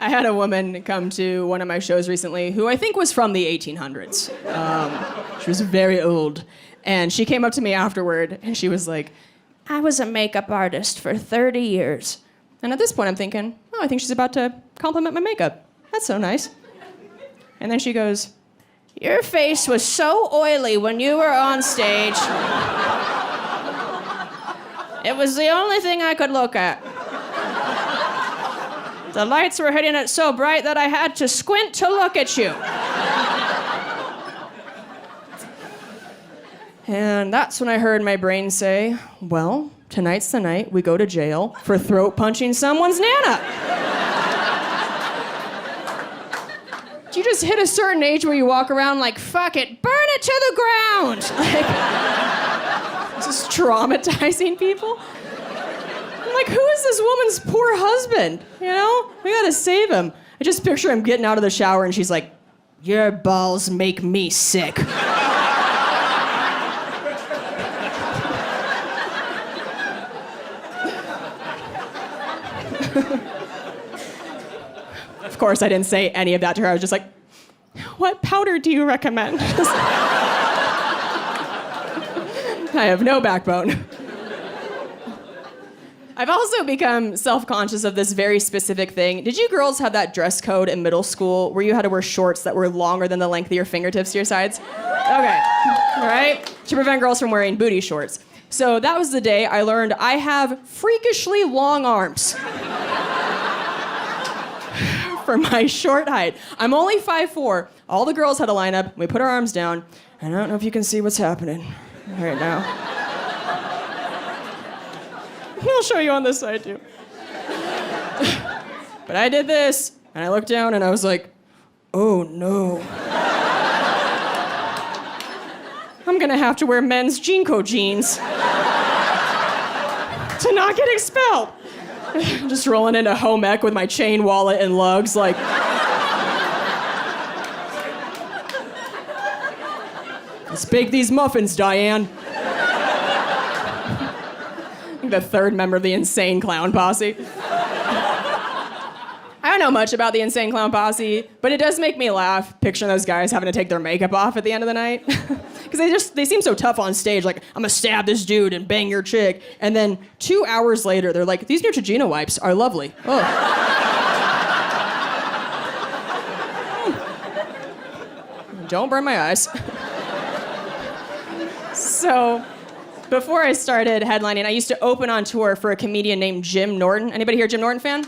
I had a woman come to one of my shows recently who I think was from the 1800s. She was very old. And she came up to me afterward and she was like, I was a makeup artist for 30 years. And at this point I'm thinking, oh, I think she's about to compliment my makeup. That's so nice. And then she goes, your face was so oily when you were on stage. It was the only thing I could look at. The lights were hitting it so bright that I had to squint to look at you. And that's when I heard my brain say, well, tonight's the night we go to jail for throat punching someone's nana. You just hit a certain age where you walk around like, fuck it, burn it to the ground. Like, just traumatizing people. I'm like, who is this woman's poor husband? You know? We gotta save him. I just picture him getting out of the shower and she's like, your balls make me sick. Of course, I didn't say any of that to her. I was just like, what powder do you recommend? I have no backbone. I've also become self-conscious of this very specific thing. Did you girls have that dress code in middle school where you had to wear shorts that were longer than the length of your fingertips to your sides? Okay, all right? To prevent girls from wearing booty shorts. So that was the day I learned I have freakishly long arms. For my short height. I'm only 5'4". All the girls had to line up. We put our arms down. And I don't know if you can see what's happening right now. I'll show you on this side too. But I did this, and I looked down, and I was like, oh no. I'm gonna have to wear men's Jinko jeans to not get expelled. Just rolling into home ec with my chain wallet and lugs, like. Let's bake these muffins, Diane. The third member of the Insane Clown Posse. I don't know much about the Insane Clown Posse, but it does make me laugh picturing those guys having to take their makeup off at the end of the night. Because they seem so tough on stage, like, I'm gonna stab this dude and bang your chick. And then 2 hours later, they're like, these Neutrogena wipes are lovely. Oh. Don't burn my eyes. So, before I started headlining, I used to open on tour for a comedian named Jim Norton. Anybody here a Jim Norton fan?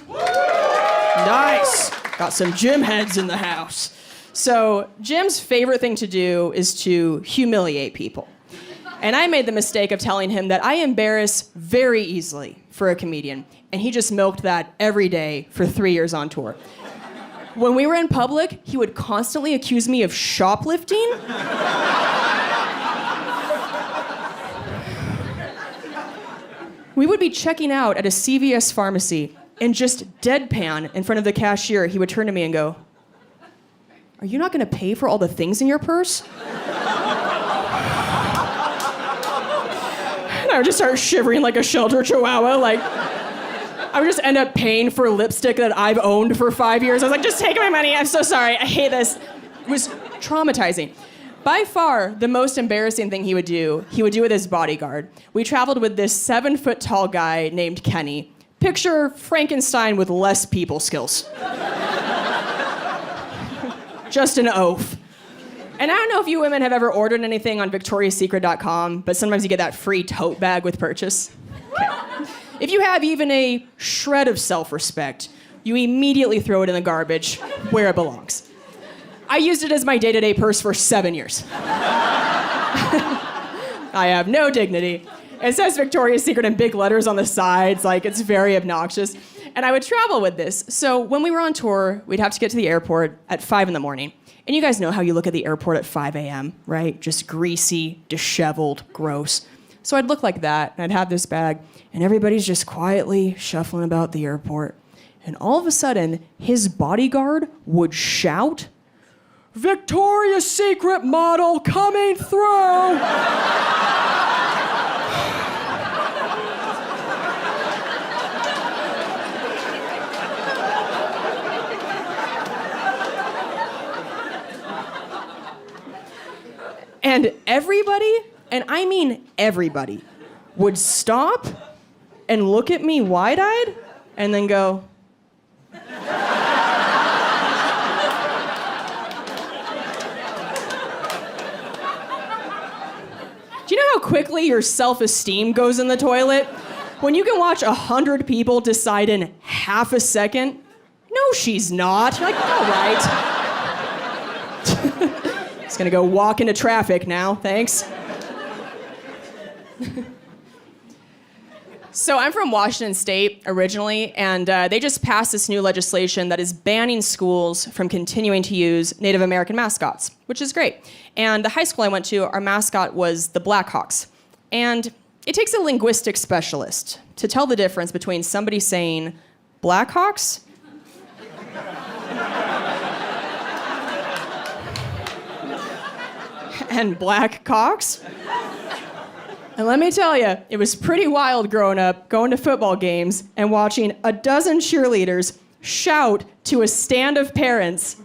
Nice. Got some Jim heads in the house. So Jim's favorite thing to do is to humiliate people. And I made the mistake of telling him that I embarrass very easily for a comedian. And he just milked that every day for 3 years on tour. When we were in public, he would constantly accuse me of shoplifting. We would be checking out at a CVS pharmacy, and just deadpan in front of the cashier, he would turn to me and go, are you not gonna pay for all the things in your purse? And I would just start shivering like a shelter chihuahua, like, I would just end up paying for lipstick that I've owned for 5 years. I was like, just take my money, I'm so sorry, I hate this. It was traumatizing. By far, the most embarrassing thing he would do with his bodyguard. We traveled with this 7-foot-tall guy named Kenny. Picture Frankenstein with less people skills. Just an oaf. And I don't know if you women have ever ordered anything on victoriassecret.com, but sometimes you get that free tote bag with purchase. Okay. If you have even a shred of self-respect, you immediately throw it in the garbage where it belongs. I used it as my day-to-day purse for 7 years. I have no dignity. It says Victoria's Secret in big letters on the sides, like it's very obnoxious. And I would travel with this. So when we were on tour, we'd have to get to the airport at 5 a.m. And you guys know how you look at the airport at 5 a.m., right? Just greasy, disheveled, gross. So I'd look like that, and I'd have this bag, and everybody's just quietly shuffling about the airport. And all of a sudden, his bodyguard would shout, Victoria's Secret model coming through! And everybody, and I mean everybody, would stop and look at me wide-eyed and then go, do you know how quickly your self-esteem goes in the toilet? When you can watch 100 people decide in half a second, no, she's not. You're like, all right. Just gonna go walk into traffic now, thanks. So I'm from Washington State originally, and they just passed this new legislation that is banning schools from continuing to use Native American mascots, which is great. And the high school I went to, our mascot was the Blackhawks. And it takes a linguistic specialist to tell the difference between somebody saying Blackhawks and black cocks. And let me tell you, it was pretty wild growing up, going to football games and watching a dozen cheerleaders shout to a stand of parents,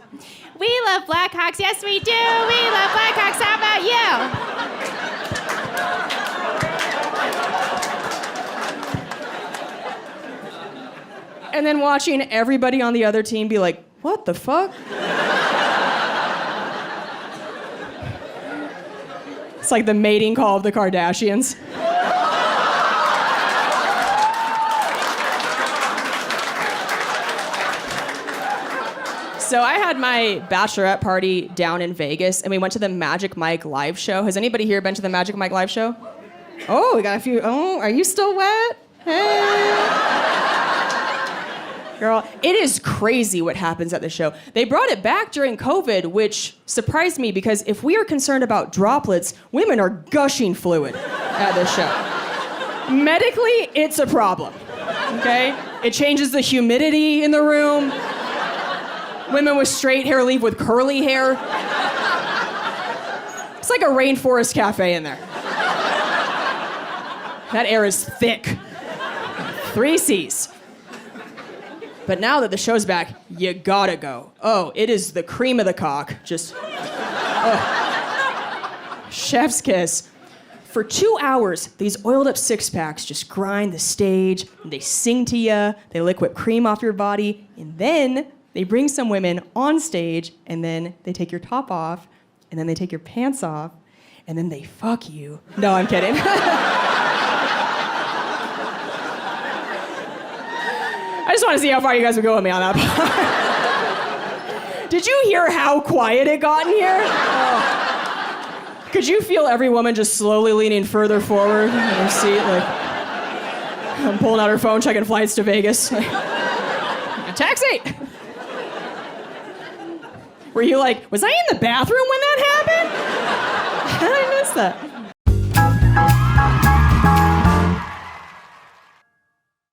"We love Blackhawks, yes we do! We love Blackhawks, how about you?" And then watching everybody on the other team be like, what the fuck? It's like the mating call of the Kardashians. So I had my bachelorette party down in Vegas, and we went to the Magic Mike live show. Has anybody here been to the Magic Mike live show? Oh, we got a few. Oh, are you still wet? Hey. Girl, it is crazy what happens at the show. They brought it back during COVID, which surprised me because if we are concerned about droplets, women are gushing fluid at this show. Medically, it's a problem, okay? It changes the humidity in the room. Women with straight hair leave with curly hair. It's like a rainforest cafe in there. That air is thick. 3 C's. But now that the show's back, you gotta go. Oh, it is the cream of the cock. Just, oh. Chef's kiss. For 2 hours, these oiled up six-packs just grind the stage, and they sing to you, they lick whipped cream off your body, and then they bring some women on stage, and then they take your top off, and then they take your pants off, and then they fuck you. No, I'm kidding. I just want to see how far you guys would go with me on that part. Did you hear how quiet it got in here? Oh. Could you feel every woman just slowly leaning further forward in her seat? Like, I'm pulling out her phone, checking flights to Vegas. Like, a taxi! Were you like, was I in the bathroom when that happened? How did I miss that?